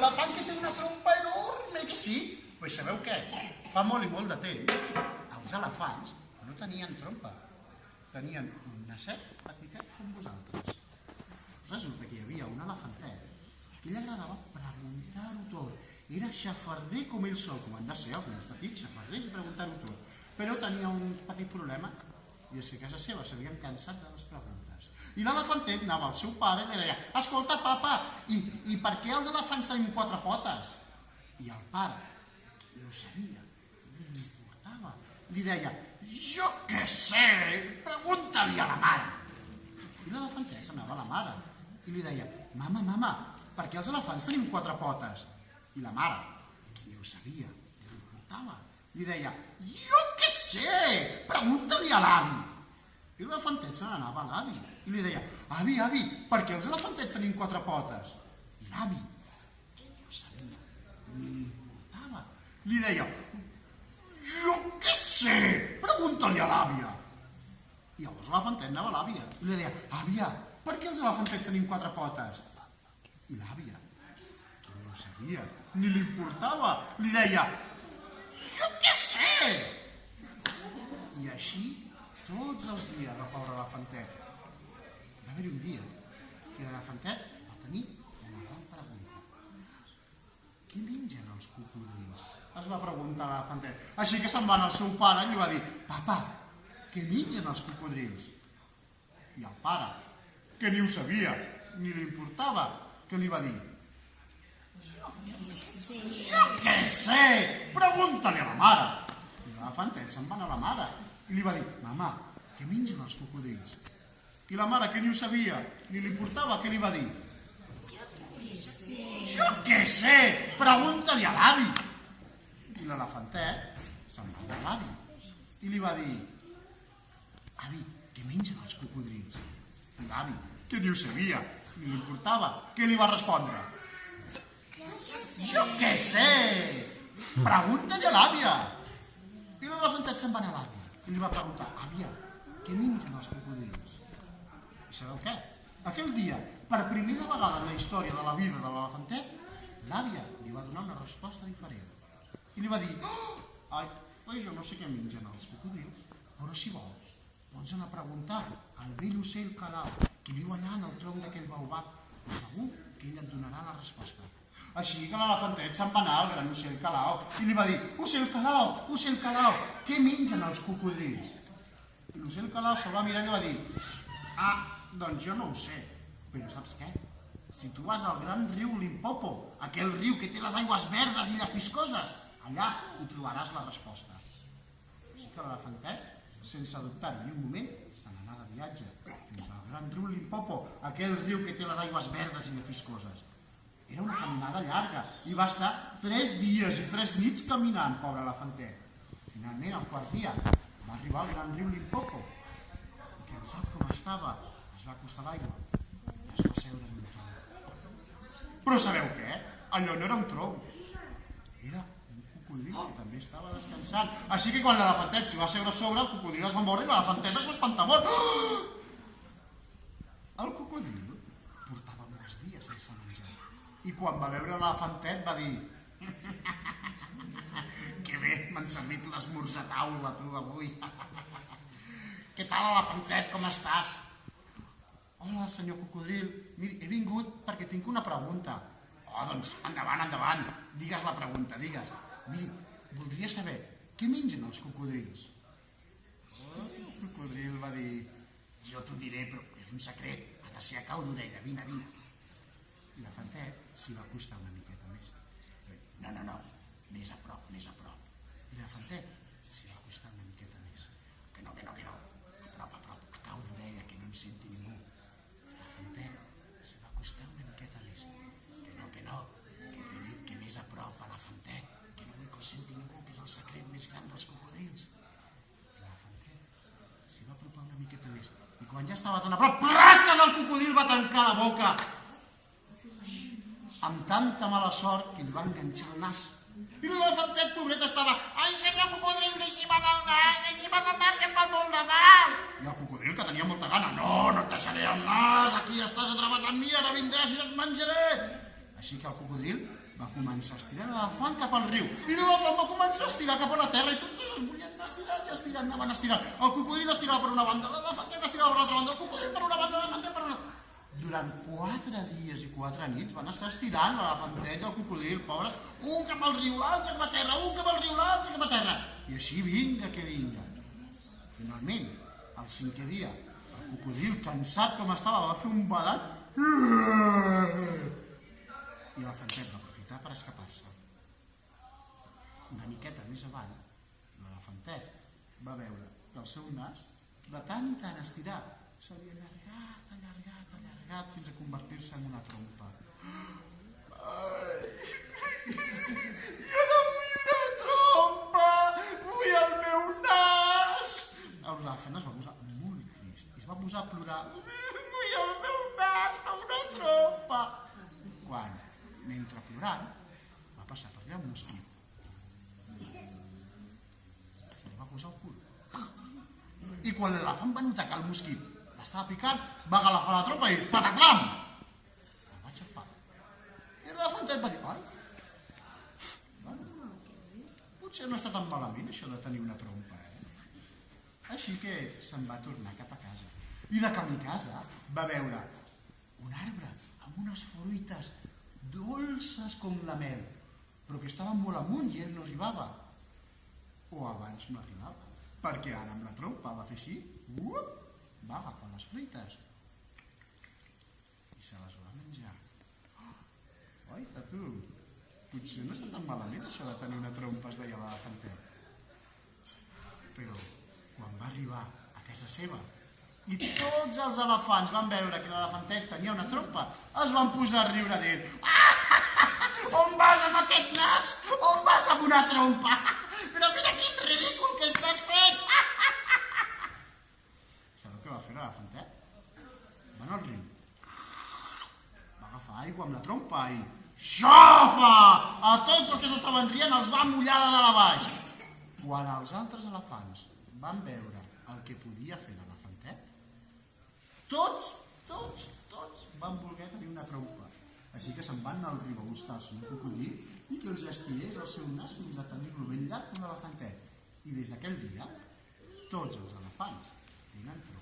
l'elefant que té una trompa enorme, que sí? Doncs sabeu què? Fa molt i molt de temps, els elefants no tenien trompa. Tenien un nasset petitet com vosaltres. Resulta que hi havia un elefantet que li agradava preguntar-ho tot. Era xafarder com ell sol, com han de ser els nens petits, xafarders i preguntar-ho tot. Però tenia un petit problema, i és que a casa seva s'havien cansat de les preguntes. I l'elefantet anava al seu pare i li deia: escolta, papa, i per què els elefants tenim 4 potes? I el pare, que no ho sabia, ni li importava, li deia: jo què sé, pregunta-li a la mare. I l'elefantet anava a la mare i li deia: mama, per què els elefants tenim 4 potes? I la mare, que no ho sabia, ni li importava, li deia: jo què sé, pregunta-li a l'avi. I l'elefantet se n'anava a l'avi i li deia: avi, per què els elefantets tenim 4 potes? I l'avi, que no ho sabia, ni li importava, li deia: jo què sé, pregunta-li a l'àvia. I llavors l'elefantet anava a l'àvia i li deia: àvia, per què els elefantets tenim 4 potes? I l'àvia, que no ho sabia, ni li importava, li deia: jo què sé. I així tots els dies, el pobre elefantet. Va haver-hi un dia que l'elefantet va tenir una gran pregunta. Què mengen els cocodrils? Es va preguntar l'elefantet. Així que se'n va anar al seu pare i li va dir: papa, què mengen els cocodrils? I el pare, que ni ho sabia, ni li importava, que li va dir: jo què sé, pregunta-li a la mare. I l'elefantet se'n va anar a la mare i li va dir: mama, què mengen els cocodrils? I la mare, que ni ho sabia, ni li importava, què li va dir? Jo què sé, pregunta-li a l'avi. I l'elefantet se'n va anar a l'avi i li va dir: avi, què mengen els cocodrils? I l'avi, que ni ho sabia, ni li importava, què li va respondre? Jo què sé, pregunta-li a l'àvia. I l'elefantet se'n va anar a l'àvia i li va preguntar: àvia, què mengen els cocodrils? I sabeu què? Aquell dia, per primera vegada en la història de la vida de l'elefantet, l'àvia li va donar una resposta diferent. I li va dir: ai, pues jo no sé què mengen els cocodrils, però si vols, pots anar a preguntar al vell ocell calau, que viu allà en el tronc d'aquell baobab. Segur que ell et donarà la resposta. Així que l'elefantet se'n va anar al gran ocell calau i li va dir: ocell calau, què mengen els cocodrils? I l'ocell calau se'l va mirar i li va dir: doncs jo no ho sé, però saps què? Si tu vas al gran riu Limpopo, aquell riu que té les aigües verdes i llafiscoses, allà hi trobaràs la resposta. Així que l'elefantet, sense dubtar ni un moment, se n'anà de viatge fins al gran riu Limpopo, aquell riu que té les aigües verdes i llafiscoses. Era una caminada llarga i va estar 3 dies i 3 nits caminant, pobre elefantet. Finalment, al quart dia, va arribar al gran riu Limpopo i, cansat com estava, es va acostar a l'aigua i es va seure en un tronc. Però sabeu què? Allò no era un tronc, era un cocodril que també estava descansant. Així que quan l'elefantet s'hi va seure a sobre, el cocodril es va moure i l'elefantet es va espantar molt. El cocodril portava molts dies sense menjar i quan va veure l'elefantet va dir: que bé, m'han servit l'esmorzar a taula, tu, avui. Què tal, elefantet, com estàs? Hola, senyor cocodril, miri, he vingut perquè tinc una pregunta. Doncs, endavant, digues la pregunta, digues. Miri, voldria saber, què mengen els cocodrils? El cocodril va dir: jo t'ho diré, però és un secret, ha de ser a cau d'orella, vine. I l'elefantet s'hi va acostar una miqueta més. No, més a prop. I l'elefantet s'hi va acostar una miqueta més. Que no, a prop, a cau d'orella, que no en senti ningú. L'elefantet s'hi va acostar una miqueta més. Que no, que t'he dit que més a prop, elefantet, que no vull que ho senti ningú, que és el secret més gran dels cocodrils. I l'elefantet s'hi va apropar una miqueta més. I quan ja estava tan a prop, rasques, el cocodril va tancar la boca amb tanta mala sort que li va enganxar el nas. I l'elefantet, pobret, estava: ai, senyor cocodril, deixi'm anar el nas, que em fa molt de mal. I el cocodril, que tenia molta gana: no et deixaré el nas, aquí estàs atrapat amb mi, ara vindràs i et menjaré. Així que el cocodril Va començar a estirar l'elefant cap al riu i l'elefant va començar a estirar cap a la terra i tots dos es volien anar estirant i estirant, anaven estirant. El cocodril estirava per una banda, l'elefantet estirava per l'altra banda, el cocodril per una banda, l'elefantet per una... Durant 4 dies i 4 nits van estar estirant l'elefantet i el cocodril, pobres, un cap al riu, l'altre cap a terra, un cap al riu, l'altre cap a terra. I així vinga que vinga. Finalment, al 5è dia, el cocodril, cansat com estava, va fer un badat i l'elefantet va aprofitar per escapar-se. Una miqueta més avall, l'elefantet va veure que el seu nas, de tant i tant estirar, s'havia allargat, allargat, allargat, fins a convertir-se en una trompa. Ai, jo no vull una trompa, vull el meu nas! L'elefant es va posar molt trist i es va posar a plorar. Vull el meu nas per una trompa! Quan, mentre plorant, va passar per allà un mosquit. Se li va posar al cul. I quan l'elefant va notar que el mosquit l'estava picant, va agafar la trompa i pataclam! El va aixafar. I l'elefantet va dir, bueno, potser no està tan malament això de tenir una trompa, Així que se'n va tornar cap a casa. I de camí a casa va veure un arbre amb unes fruites dolces com la mel, però que estaven molt amunt i ell no arribava. O abans no arribava, perquè ara amb la trompa va fer així, va agafar les fruites i se les va menjar. Oita, tu, potser no està tan malament això de tenir una trompa, es deia l'elefantet. Però quan va arribar a casa seva i tots els elefants van veure que l'elefantet tenia una trompa, es van posar a riure d'ell. On vas amb aquest nas? On vas amb una trompa? Però mira quin ridícul que estàs fent! Sabeu què va fer l'elefantet? Va anar al riu. Va agafar aigua amb la trompa i... Xofa! A tots els que s'estaven rient els va mullar de dalt a baix. Quan els altres elefants van veure el que podia fer l'elefantet, tots van voler tenir una trompa. Així que se'n van anar al riu a buscar-se un cocodril i que els estirés el seu nas fins a tenir-lo ben llarg com l'elefantet. I des d'aquell dia, tots els elefants tenen trompa.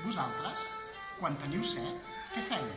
Vosaltres, quan teniu set, què feu?